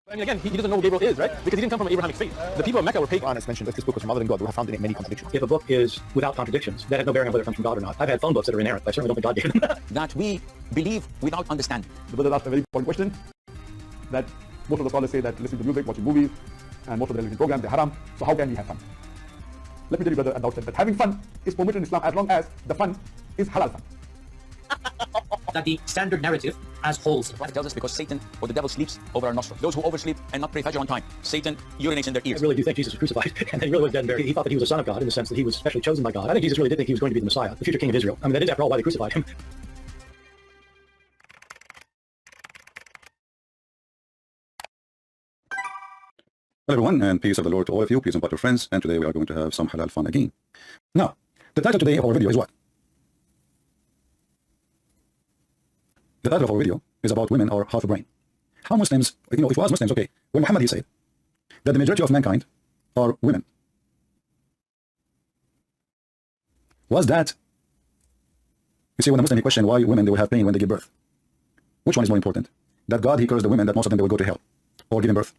I mean, again, he doesn't know who Gabriel is, right? Because he didn't come from an Abrahamic faith. The people of Mecca were pagan. Quran has mentioned if this book was from other than God, we have found in it many contradictions. If a book is without contradictions, that has no bearing on whether it comes from God or not. I've had phone books that are inerrant, but I certainly don't think God gave them. That we believe without understanding. The brother asked a very important question that most of the scholars say that listening to music, watching movies, and most of the television programs, they're haram. So how can we have fun? Let me tell you, brother, at the outset that having fun is permitted in Islam as long as the fun is halal fun. That the standard narrative as wholes. The Prophet tells us because Satan or the devil sleeps over our nostrils. Those who oversleep and not pray Fajr on time, Satan urinates in their ears. I really do think Jesus was crucified, and that he really was dead and buried. He thought that he was a son of God in the sense that he was specially chosen by God. I think Jesus really did think he was going to be the Messiah, the future king of Israel. I mean, that is, after all, why they crucified him. Hello everyone, and peace of the Lord to all of you, peace and butter friends, and today we are going to have some halal fun again. Now, the title today of our video is what? The title of our video is about women are half a brain. How Muslims, if you ask Muslims, okay, when Muhammad he said that the majority of mankind are women, was that, you see, when a Muslim he question why women they will have pain when they give birth, which one is more important? That God he cursed the women, that most of them they will go to hell or giving birth?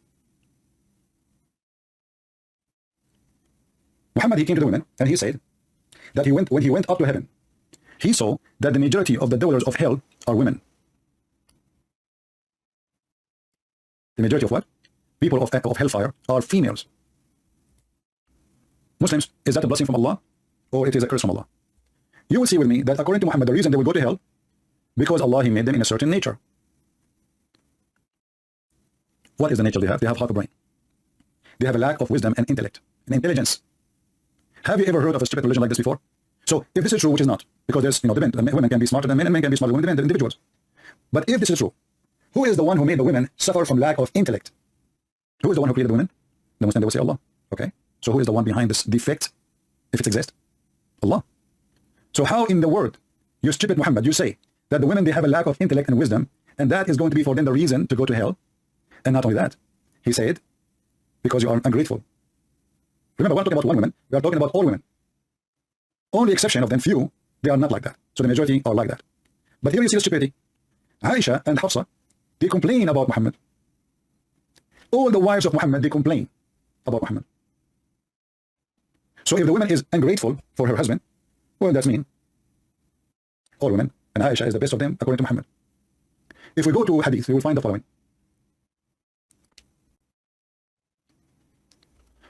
Muhammad he came to the women and he said that when he went up to heaven, he saw that the majority of the dwellers of hell are women. The majority of what? People of hellfire are females. Muslims, is that a blessing from Allah or it is a curse from Allah? You will see with me that according to Muhammad, the reason they will go to hell, because Allah he made them in a certain nature. What is the nature they have? They have half a brain. They have a lack of wisdom and intellect and intelligence. Have you ever heard of a stupid religion like this before? So if this is true, which is not, because there's, women can be smarter than men and men can be smarter than women, individuals. But if this is true, who is the one who made the women suffer from lack of intellect? Who is the one who created the women? The Muslim, they will say Allah. Okay. So who is the one behind this defect, if it exists? Allah. So how in the world, you stupid Muhammad, you say that the women, they have a lack of intellect and wisdom, and that is going to be for them the reason to go to hell? And not only that, he said, because you are ungrateful. Remember, we're not talking about one woman, we are talking about all women. Only exception of them few, they are not like that. So the majority are like that. But here you see the stupidity. Aisha and Hafsa, they complain about Muhammad. All the wives of Muhammad, they complain about Muhammad. So if the woman is ungrateful for her husband, well, that's mean. All women, and Aisha is the best of them according to Muhammad. If we go to Hadith, we will find the following.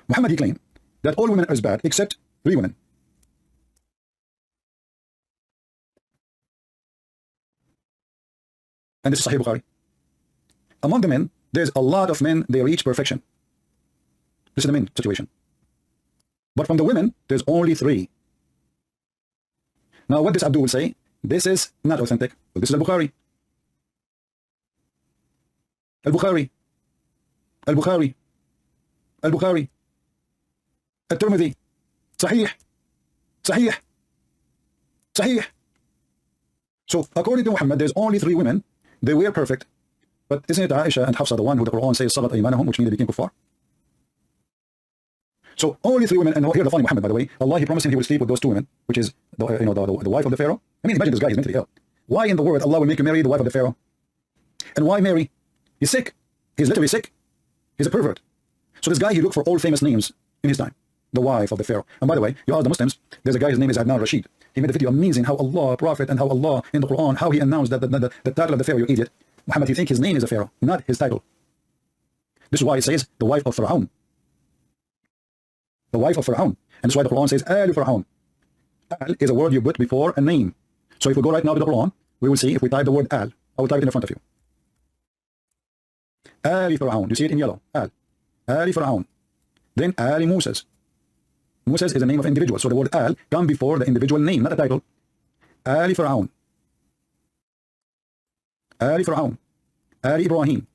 Muhammad he claimed that all women are bad except 3 women. And this is Sahih Bukhari. Among the men, there's a lot of men, they reach perfection. This is the main situation. But from the women, there's only 3. Now what this Abdul will say, this is not authentic. Well, this is Al-Bukhari. Al-Bukhari. Al-Bukhari. Al-Bukhari. Al-Tirmidhi. Sahih. Sahih. Sahih. So according to Muhammad, there's only 3 women. They were perfect. But isn't it Aisha and Hafsa the one who the Quran says Salat Aymanahum, which means they became kuffar? So only 3 women, and here the funny Muhammad, by the way, Allah he promised him he will sleep with those 2 women, which is the wife of the Pharaoh. I mean, imagine this guy is mentally ill. Why in the world Allah will make you marry the wife of the Pharaoh? And why Mary? He's sick. He's literally sick. He's a pervert. So this guy, he looked for all famous names in his time. The wife of the Pharaoh. And by the way, you ask the Muslims, there's a guy, his name is Adnan Rashid. He made a video amazing how Allah, Prophet, and how Allah in the Quran, how he announced that the title of the Pharaoh, you idiot. Muhammad, you think his name is a Pharaoh, not his title. This is why it says the wife of Pharaoh. The wife of Pharaoh. And that's why the Quran says Al Pharaoh. Al is a word you put before a name. So if we go right now to the Quran, we will see if we type the word Al. I will type it in front of you. Al Pharaoh. You see it in yellow. Al. Al Pharaoh. Then Ali Moses. Moses is a name of individual. So the word Al come before the individual name, not a title. Ali Pharaoh. Ali Pharaoh. Ali Ibrahim.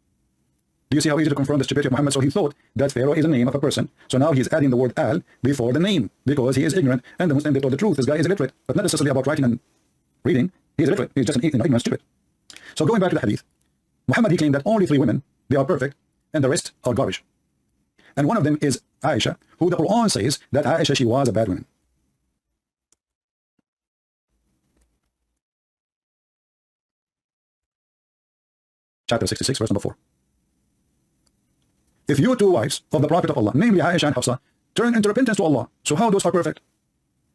Do you see how easy to confirm the stupidity of Muhammad? So he thought that Pharaoh is a name of a person. So now he's adding the word Al before the name because he is ignorant. And the Muslim, they told the truth. This guy is illiterate, but not necessarily about writing and reading. He's illiterate. He's just an ignorant stupid. So going back to the hadith, Muhammad he claimed that only 3 women, they are perfect, and the rest are garbage. And one of them is Aisha, who the Quran says that Aisha, she was a bad woman. Chapter 66, verse number 4. if you two wives of the Prophet of Allah, namely Aisha and Hafsa, turn into repentance to Allah, so how those are perfect?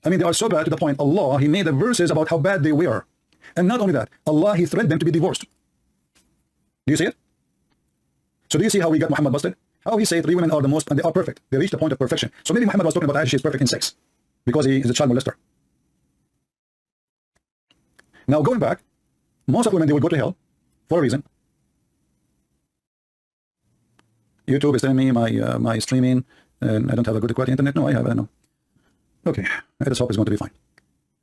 I mean, they are so bad to the point Allah, He made the verses about how bad they were. And not only that, Allah, He threatened them to be divorced. Do you see it? So do you see how we got Muhammad busted? How he said 3 women are the most, and they are perfect. They reached the point of perfection. So maybe Muhammad was talking about Aisha, she is perfect in sex, because he is a child molester. Now going back, most of women, they will go to hell for a reason. YouTube is telling me my streaming, and I don't have a good quality internet. No, I have, no. Okay, I just hope it's going to be fine.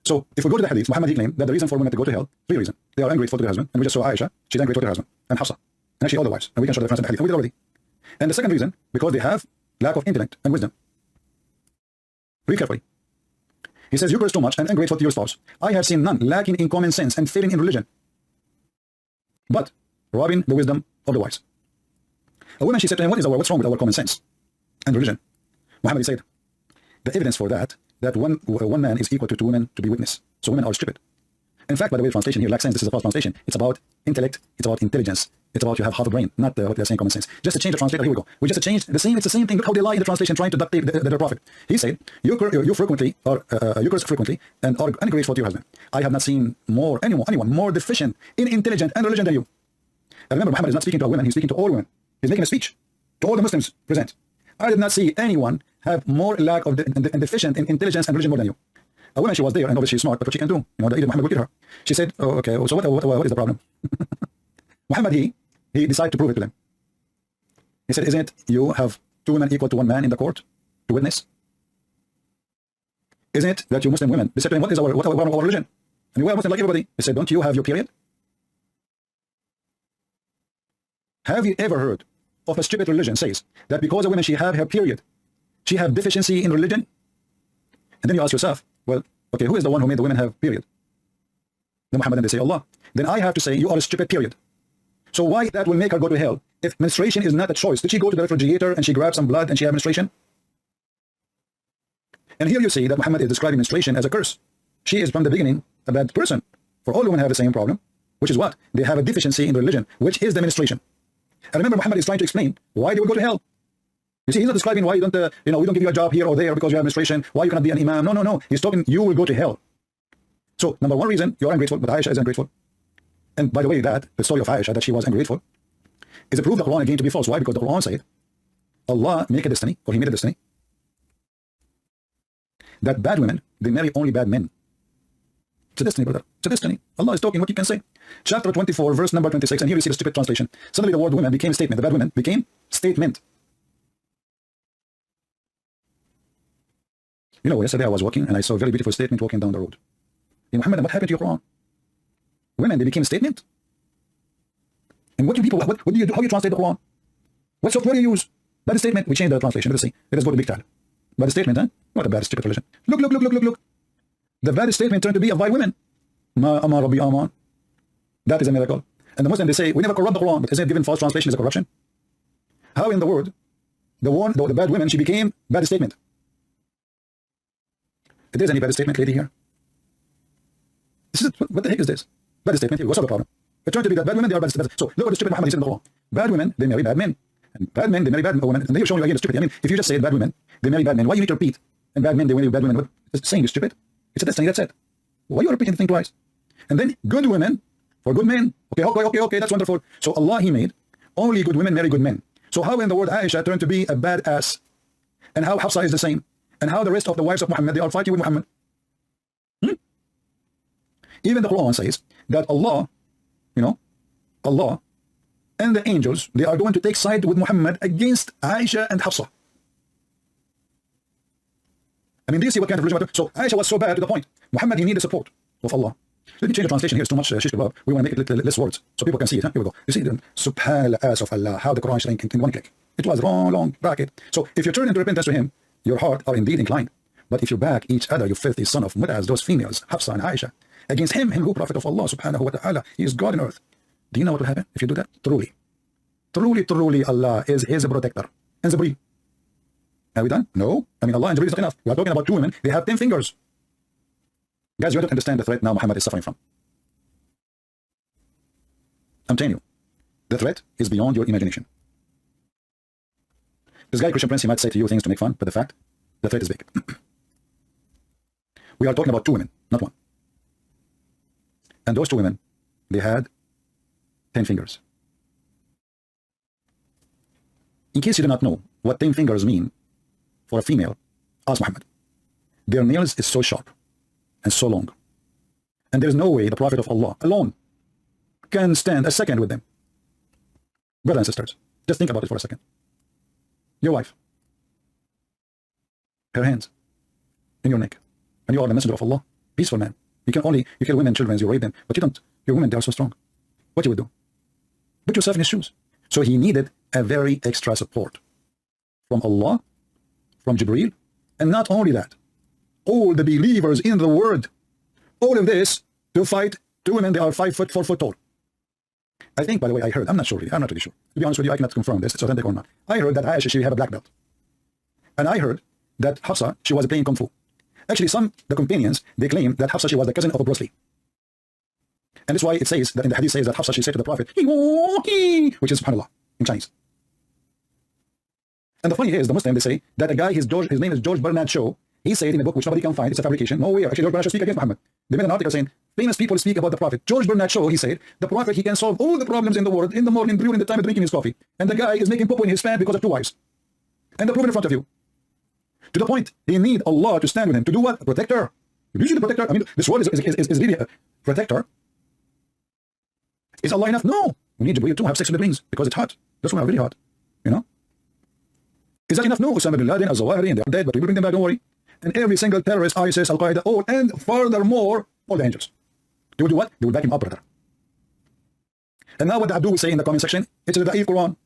So if we go to the hadith, Muhammad, he claimed that the reason for women to go to hell, 3 reasons. They are ungrateful to their husband, and we just saw Aisha, she's ungrateful to her husband, and Hafsa, and actually all the wives, and we can show the difference in the hadith, and we did already. And the second reason, because they have lack of intellect and wisdom. Read carefully. He says, you curse too much and ungrateful to your spouse. I have seen none lacking in common sense and failing in religion, but robbing the wisdom of the wise. A woman, she said to him, what's wrong with our common sense and religion? Muhammad, he said, the evidence for that one man is equal to 2 women to be witness. So women are stupid. In fact, by the way, the translation here lacks sense. This is a false translation. It's about intellect. It's about intelligence. It's about you have half a brain, not what they're saying common sense. Just to change the translator, here we go. We just changed the same. It's the same thing. Look how they lie in the translation, trying to duct tape their prophet. He said, you curse frequently and are ungrateful to your husband. I have not seen anyone more deficient in intelligence and religion than you. And remember, Muhammad is not speaking to a woman. He's speaking to all women. He's making a speech to all the Muslims present. I did not see anyone have more lack of and deficient in intelligence and religion more than you. A woman, she was there, and obviously she's smart, but what she can do, you know, the idiot Muhammad will get her. She said, oh, okay, so what is the problem? Muhammad, he decided to prove it to them. He said, isn't it you have 2 women equal to 1 man in the court to witness? Isn't it that you Muslim women, they said to him, what is our religion? And we are Muslim like everybody. He said, don't you have your period? Have you ever heard of a stupid religion says that because a woman, she have her period, she have deficiency in religion? And then you ask yourself, well, okay, who is the one who made the women have period? Then Muhammad, and they say Allah. Then I have to say, you are a stupid, period. So why that will make her go to hell if menstruation is not a choice? Did she go to the refrigerator and she grab some blood and she have menstruation? And here you see that Muhammad is describing menstruation as a curse. She is from the beginning a bad person. For all women have the same problem, which is what? They have a deficiency in religion, which is the menstruation. And remember, Muhammad is trying to explain why they will go to hell. You see, he's not describing why you don't, we don't give you a job here or there because you have menstruation, why you cannot be an imam. No. He's talking, you will go to hell. So, number 1 reason, you're ungrateful, but Aisha is ungrateful. And by the way, the story of Aisha, that she was ungrateful, is a proof the Quran again to be false. Why? Because the Quran said, Allah make a destiny, or He made a destiny, that bad women, they marry only bad men. It's a destiny, brother. It's a destiny. Allah is talking, what you can say. Chapter 24, verse number 26, and here you see the stupid translation. Suddenly the word women became statement. The bad women became statement. You know, yesterday I was walking and I saw a very beautiful statement walking down the road. Muhammad, what happened to your Quran? Women, they became a statement? And what do people, what do you do? How do you translate the Quran? What software do you use? Bad statement. We changed the translation. Let's see. Let us go to big time. Bad statement, huh? What a bad, stupid religion. Look. The bad statement turned to be of vile women. Ma amar Rabbi aman. That is a miracle. And the Muslims, they say, we never corrupt the Quran, but isn't it given false translation is a corruption? How in the word, the bad women, she became bad statement? If there's any bad statement lady here, what the heck is this? Bad statement here. What's the problem? It turned to be that bad women, they are bad statement. So look at the stupid Muhammad, he said in the Quran. Bad women, they marry bad men. And bad men, they marry bad women. And they're showing you again the stupid. I mean, if you just say bad women, they marry bad men, why you need to repeat? And bad men, they marry bad women. It's saying you're stupid. It's a destiny, that's it. Why you are repeating the thing twice? And then good women for good men. Okay, that's wonderful. So Allah, He made only good women marry good men. So how in the word Aisha turned to be a bad ass? And how Hafsa is the same? And how the rest of the wives of Muhammad, they are fighting with Muhammad? Even the Quran says that Allah, Allah and the angels, they are going to take side with Muhammad against Aisha and Hafsa. I mean, do you see what kind of religion? So Aisha was so bad to the point. Muhammad, he needed support of Allah. Let me change the translation here. It's too much shish kebab. We want to make it less words so people can see it. Huh? Here we go. You see, subhanallah of Allah, how the Quran is in 1 click. It was long bracket. So if you turn into repentance to Him, your heart are indeed inclined. But if you back each other, you filthy son of Mutaz, those females, Hafsa and Aisha, against him who Prophet of Allah subhanahu wa ta'ala, he is God on earth. Do you know what will happen if you do that? Truly, Allah is his protector. And Jibreel. Are we done? No. I mean, Allah and Jibreel is not enough. We are talking about 2 women. They have 10 fingers. Guys, you don't understand the threat now Muhammad is suffering from. I'm telling you, the threat is beyond your imagination. This guy, Christian Prince, he might say to you things to make fun, but the threat is big. We are talking about 2 women, not 1. And those 2 women, they had 10 fingers. In case you do not know what 10 fingers mean for a female, ask Muhammad. Their nails is so sharp and so long. And there is no way the Prophet of Allah alone can stand a second with them. Brothers and sisters, just think about it for a second. Your wife, her hands in your neck, and you are the messenger of Allah, peaceful man. You kill women, children, you rape them, but you don't. Your women, they are so strong. What you would do? Put yourself in his shoes. So he needed a very extra support from Allah, from Jibreel, and not only that, all the believers in the world, all of this to fight 2 women, they are 5 foot, 4 foot tall. I think, by the way, I heard, I'm not really sure. To be honest with you, I cannot confirm this, it's authentic or not. I heard that Aisha, she had a black belt. And I heard that Hafsa, she was playing Kung Fu. Actually, the companions, they claim that Hafsa, she was the cousin of Bruce Lee. And that's why it says, that in the hadith says that Hafsa, she said to the Prophet, which is subhanAllah, in Chinese. And the funny is, the Muslim, they say that a guy, his name is George Bernard Shaw, he said in a book which nobody can find, it's a fabrication, nowhere. Actually, George Bernard Shaw speak against Muhammad. They made an article saying, famous people speak about the Prophet. George Bernard Shaw, he said, the Prophet, he can solve all the problems in the world in the morning, brewing the time of drinking his coffee. And the guy is making popo in his pants because of 2 wives. And the proof in front of you. To the point, he need Allah to stand with him. To do what? A protector. You see the protector? I mean, this world is really a protector. Is Allah enough? No. We need Jibreel to have sex with the beings because it's hot. That's why are really hot. You know? Is that enough? No. Osama bin Laden, Al-Zawahiri, and they're dead, but we will bring them back, don't worry. And every single terrorist, ISIS, Al-Qaeda, all, and furthermore, all the angels. They will do what? They will back him up, brother. And now what the Abdul will say in the comment section, it's in the Quran.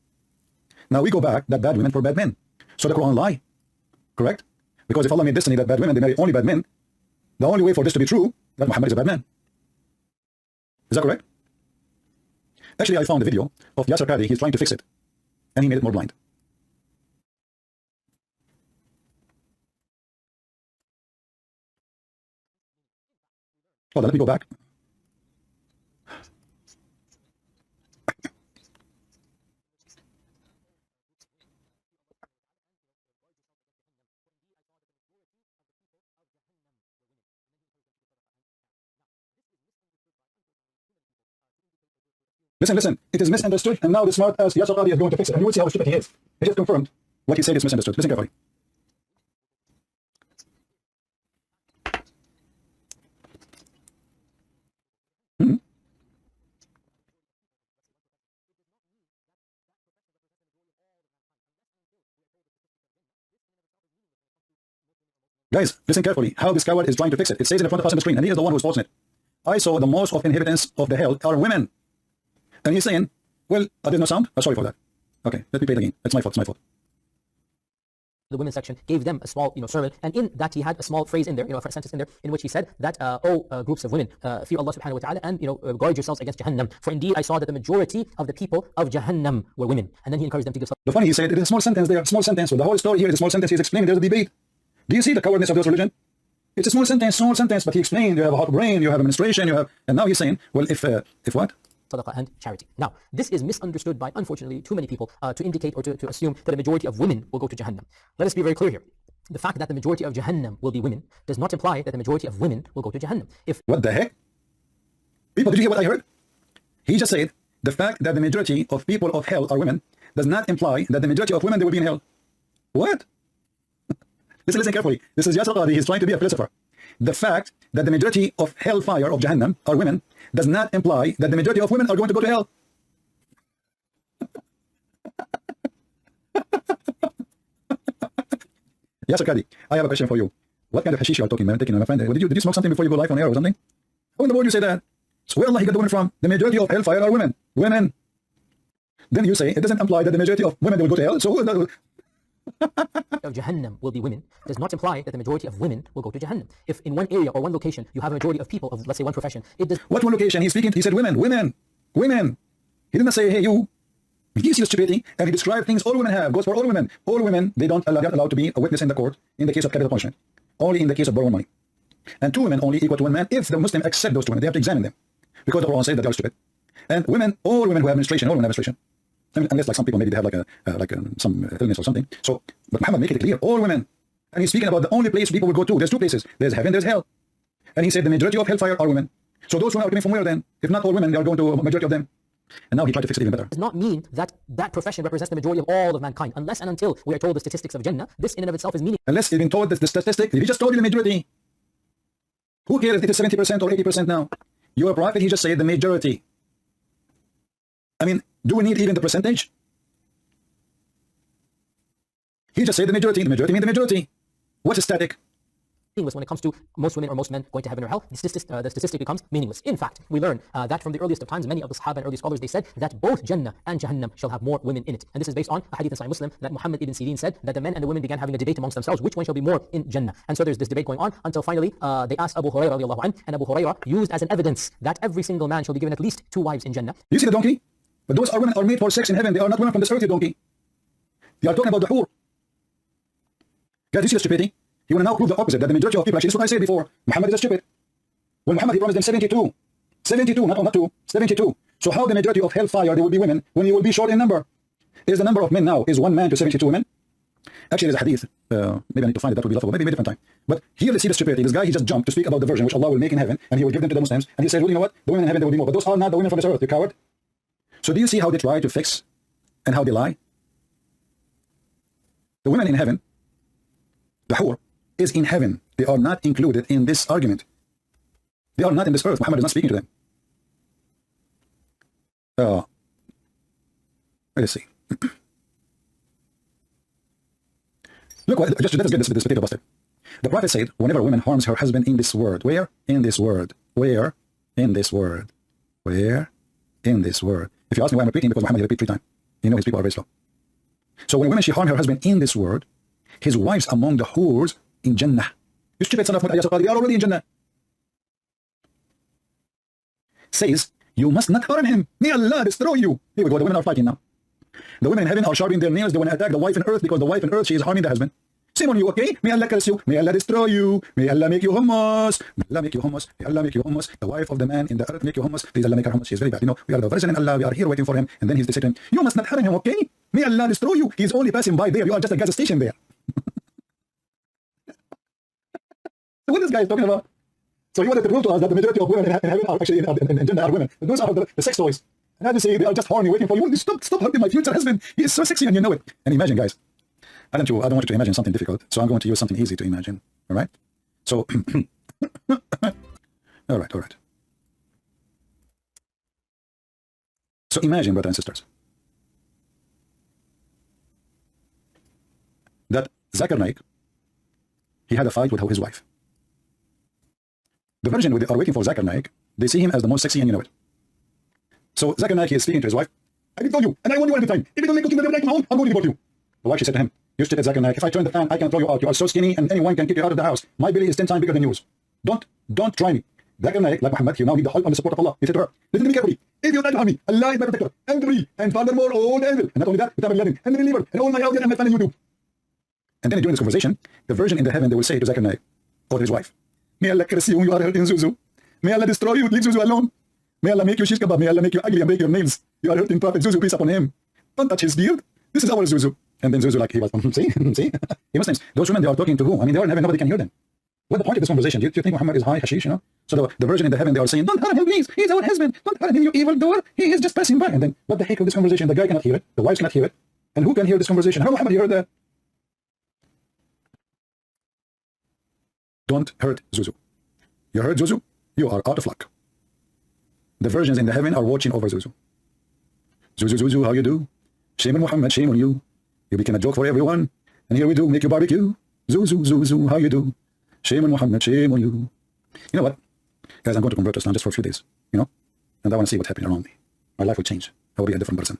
Now we go back that bad women for bad men. So the Quran lie. Correct? Because if Allah made destiny that bad women, they marry only bad men, the only way for this to be true, that Muhammad is a bad man. Is that correct? Actually, I found a video of Yasser Qadi, he's trying to fix it. And he made it more blind. Hold on, let me go back. Listen, it is misunderstood, and now the smart ass Yasser Qadi is going to fix it, and you will see how stupid he is. He just confirmed what he said is misunderstood. Listen carefully. Guys, listen carefully how this coward is trying to fix it. It says it in front of us on the screen, and he is the one who is forcing it. I saw the most of inhabitants of the hell are women. And he's saying, well, there's no sound? Oh, sorry for that. Okay, let me play it again. It's my fault, it's my fault. The women's section gave them a small, sermon, and in that he had a small phrase in there, a sentence in there, in which he said that, groups of women, fear Allah subhanahu wa ta'ala, and, guard yourselves against Jahannam. For indeed, I saw that the majority of the people of Jahannam were women. And then he encouraged them to give salah. The funny, he said, it is a small sentence there, small sentence. So the whole story here is a small sentence. He's explaining, there's a debate. Do you see the cowardness of this religion? It's a small sentence, but he explained, you have a hot brain, you have administration, and now he's saying, well, if what? Sadaqah and charity. Now, this is misunderstood by, unfortunately, too many people to indicate or to assume that a majority of women will go to Jahannam. Let us be very clear here. The fact that the majority of Jahannam will be women does not imply that the majority of women will go to Jahannam. What the heck? People, did you hear what I heard? He just said, the fact that the majority of people of hell are women does not imply that the majority of women, they will be in hell. What? Listen carefully. This is Yasser Qadi. He's trying to be a philosopher. The fact that the majority of hellfire of Jahannam are women does not imply that the majority of women are going to go to hell. Yasser Qadi, I have a question for you. What kind of hashish you are talking, man? Taking, my friend. Did you smoke something before you go live on air or something? How in the world you say that? So where Allah he got the women from? The majority of hellfire are women. Women. Then you say it doesn't imply that the majority of women will go to hell. So of Jahannam will be women does not imply that the majority of women will go to Jahannam. If in one area or one location you have a majority of people of, let's say, one profession, it does. What one location? He's speaking. He said women. He didn't say hey you. He sees stupidity and he described things all women have. Goes for all women. All women, they don't allow, allowed to be a witness in the court in the case of capital punishment. Only in the case of borrowing money. And 2 women only equal to 1 man if the Muslim accept those 2 women. They have to examine them because the Quran says that they are stupid. And women, all women who have menstruation, all women have menstruation. I mean, unless like some people maybe they have like some illness or something. So, but Muhammad make it clear, all women. And he's speaking about the only place people will go to. There's two places. There's heaven, there's hell. And he said the majority of hellfire are women. So those women are coming from where then? If not all women, they are going to a majority of them. And now he tried to fix it even better. Does not mean that that profession represents the majority of all of mankind. Unless and until we are told the statistics of Jannah, this in and of itself is meaningless. Unless he's been told the statistic, if he just told you the majority, who cares if it is 70% or 80% now? Your prophet, he just said the majority. I mean, do we need even the percentage? He just said the majority means the majority. What's static? When it comes to most women or most men going to heaven or hell, the statistic becomes meaningless. In fact, we learn that from the earliest of times, many of the Sahaba and early scholars, they said that both Jannah and Jahannam shall have more women in it. And this is based on a hadith in Sahih Muslim that Muhammad ibn Sirin said that the men and the women began having a debate amongst themselves, which one shall be more in Jannah. And so there's this debate going on until finally they asked Abu Hurairah radiallahu anh, and Abu Hurairah used as an evidence that every single man shall be given at least 2 wives in Jannah. You see the donkey? But those are women are made for sex in heaven. They are not women from this earth, you donkey. They are talking about the hur. Guys, you see the stupidity? You want to now prove the opposite, that the majority of people, actually, this is what I said before, Muhammad is a stupid. When Muhammad, he promised them 72. 72, not 2, 72. So how the majority of hellfire, they will be women, when you will be short in number? Is the number of men now, is 1 man to 72 women? Actually, there's a hadith, maybe I need to find it, that would be laughable, maybe a different time. But here you see the stupidity. This guy, he just jumped to speak about the version which Allah will make in heaven, and he will give them to the Muslims, and he said, well, you know what, the women in heaven, there will be more, but those are not the women from this earth, you coward. So do you see how they try to fix, and how they lie? The women in heaven, the hur, is in heaven. They are not included in this argument. They are not in this earth. Muhammad is not speaking to them. Let's see. Look, let's get this potato busted. The Prophet said, whenever a woman harms her husband in this word, where? In this word. Where? In this word. Where? In this word. If you ask me why I'm repeating, because Muhammad repeat 3 times. You know his people are very slow. So when a woman, she harm her husband in this word, his wives among the whores in Jannah. You stupid son of a, they are already in Jannah. Says, you must not harm him. May Allah destroy you. Here we go, the women are fighting now. The women in heaven are sharpening their nails. They want to attack the wife in earth because the wife in earth, she is harming the husband. Shame on you, okay? May Allah curse you. May Allah destroy you. May Allah make you hummus. May Allah make you hummus. May Allah make you hummus. The wife of the man in the earth make you hummus. Please Allah make her hummus. She is very bad. You know, we are the virgin in Allah. We are here waiting for him. And then he's the Satan. You must not harm him, okay? May Allah destroy you. He is only passing by there. You are just a gas station there. So what this guy is talking about? So he wanted to prove to us that the majority of women in heaven are actually in Jannah are women. Those are the sex toys. And as you say, they are just horny waiting for you. Stop hurting my future husband. He is so sexy and you know it. And imagine, guys. I don't want you to imagine something difficult. So I'm going to use something easy to imagine. All right? So, all right. So imagine, brothers and sisters, that Zakir Naik, he had a fight with his wife. The virgin are waiting for Zakir Naik. They see him as the most sexy and you know it. So Zakir Naik is speaking to his wife. I will tell you, and I warn you all the time. If you don't make cooking like my own, I'm going to divorce you. The wife, she said to him, you stupid Zakir Naik, if I turn the fan, I can throw you out. You are so skinny and anyone can kick you out of the house. My belly is 10 times bigger than yours. Don't try me. Zakir Naik, like Muhammad, he now need the help and the support of Allah. He said to her, listen to me carefully. If you try to harm me, Allah is my protector and free, and furthermore all the evil. And not only that, the Lenin and the believer and all my audience and my fan on YouTube. And then during this conversation, the virgin in the heaven, they will say to Zakir Naik, or to his wife, may Allah curse you, you are hurting Zuzu. May Allah destroy you, leave Zuzu alone. May Allah make you shish kebab. May Allah make you ugly and break your nails. You are hurting Prophet Zuzu, peace upon him. Don't touch his beard. This is our Zuzu. And then Zuzu, like he was, see? He Muslims, those women, they are talking to who? I mean, they are in heaven, nobody can hear them. What's the point of this conversation? Do you think Muhammad is high hashish, you know? So the virgin in the heaven, they are saying, don't harm him, please. He's our husband. Don't harm him, you evil doer. He is just passing by. And then, what the heck of this conversation? The guy cannot hear it. The wives cannot hear it. And who can hear this conversation? How Muhammad heard that? Don't hurt Zuzu. You heard Zuzu? You are out of luck. The virgins in the heaven are watching over Zuzu. Zuzu, how you do? Shame on Muhammad, shame on you. You became a joke for everyone. And here we do, make you barbecue. Zuzu, how you do? Shame on Muhammad, shame on you. You know what? Guys, I'm going to convert to Islam just for a few days, you know? And I want to see what's happening around me. My life will change. I will be a different person.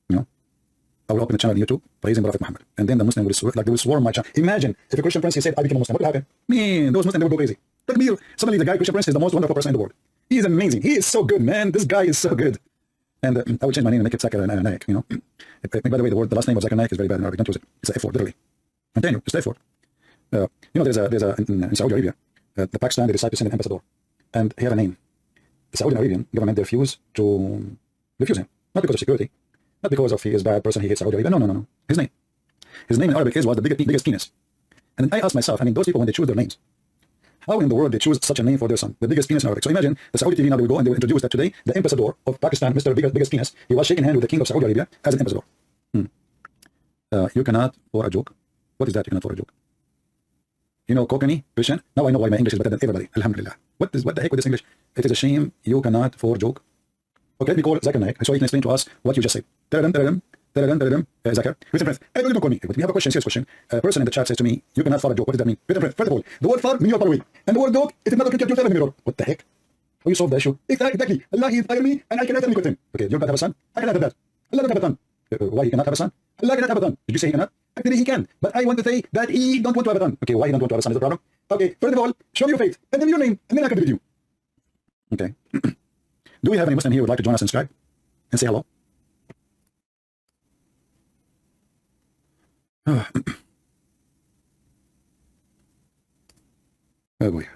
You know? I will open a channel on YouTube praising Prophet Muhammad. And then the Muslim will swear, like they will swarm my channel. Imagine if a Christian prince, he said, I became a Muslim. What will happen? Man, those Muslims, they will go crazy. Takbir. Suddenly the guy, Christian prince, is the most wonderful person in the world. He is amazing. He is so good, man. This guy is so good. And I will change my name and make it Zakir Naik, you know? By the way, the last name of Zakir Naik is very bad in Arabic. Don't use it. It's an F word, literally. I'm telling you, it's an F word. You know, there's a in Saudi Arabia, the Pakistan, they decide to send an ambassador. And he had a name. The Saudi Arabian government, they refuse to refuse him. Not because of security, Not because of he is a bad person, he hates Saudi Arabia. No, no, no, no. His name. His name in Arabic is what? The biggest penis. And then I ask myself, I mean, those people, when they choose their names, how in the world they choose such a name for their son? The biggest penis in Arabic. So imagine the Saudi TV now they will go and they will introduce that today, the ambassador of Pakistan, Mr. Biggest Penis, he was shaking hands with the king of Saudi Arabia as an ambassador. You cannot for a joke. What is that? You cannot for a joke? You know, Konkani, Persian. Now I know why my English is better than everybody. Alhamdulillah. What the heck with this English? It is a shame you cannot for joke. Okay, let me call Zakir Naik so he can explain to us what you just said. Zakir, with a breath. Don't call me. But we have a question, serious question. A person in the chat says to me, you cannot for a joke. What does that mean? First of all, the word far means far away. And the word joke, it is not okay to yourself in the mirror. What the heck? How you solve the issue? Exactly. Allah is higher me and I cannot have him. Okay, you cannot have a son? I cannot have that. Allah don't have a son. Why he cannot have a son? Allah cannot have a son. Did you say he cannot? Actually, he can. But I want to say that he don't want to have a son. Okay, why he don't want to have a son is the problem? Okay, first of all, show me your face, and then your name, and then I can be with you. Okay. Do we have any Muslim here who would like to join us and subscribe? And say hello? Oh boy.